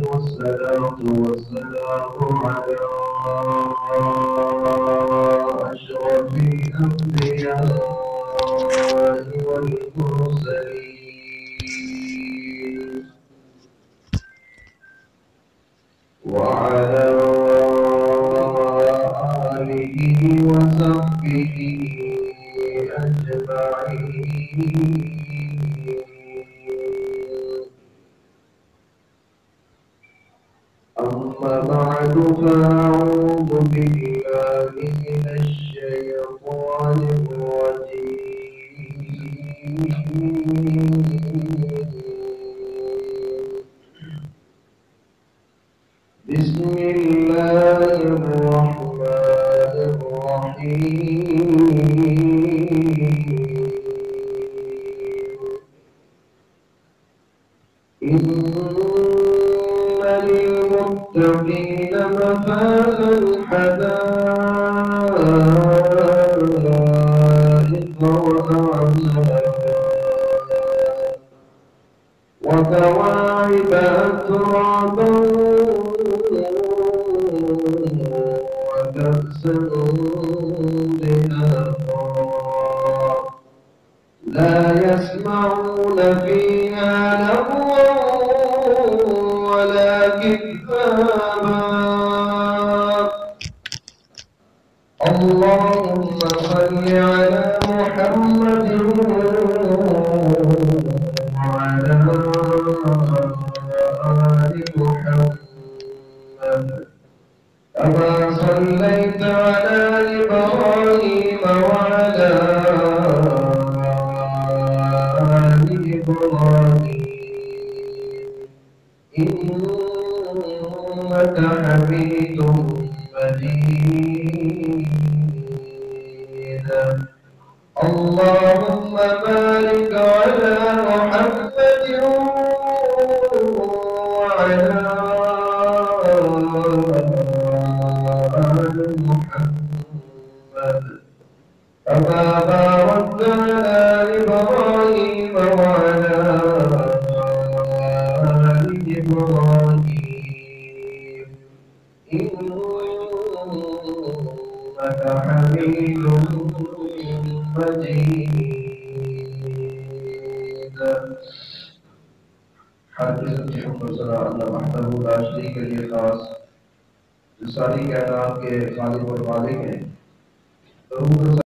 والصلاة والسلام على أشرف الأنبياء والمرسلين وعلى آله وصحبه أجمعين. أما بعد فأعوذ بالله من الشيطان الرجيم. بسم الله الرحمن الرحيم. إن للمتقين مفازا حدائق وأعنابا وكواعب أترابا وكأسا دهاقا لا يسمعون فيها لغوا ولا كذابا. اللهم صل على محمد وعلى آل محمد كما صليت على إبراهيم وعلى آل إبراهيم إنك حميد مجيد. اللهم بارك على محمد وعلى آل محمد كما باركت على إبراهيم وعلى آل إبراهيم إنك حميد مجيد. حافظ اللہ وحدہ لا شریک له خاص جو ساری کائنات کے خالق اور مالک ہیں.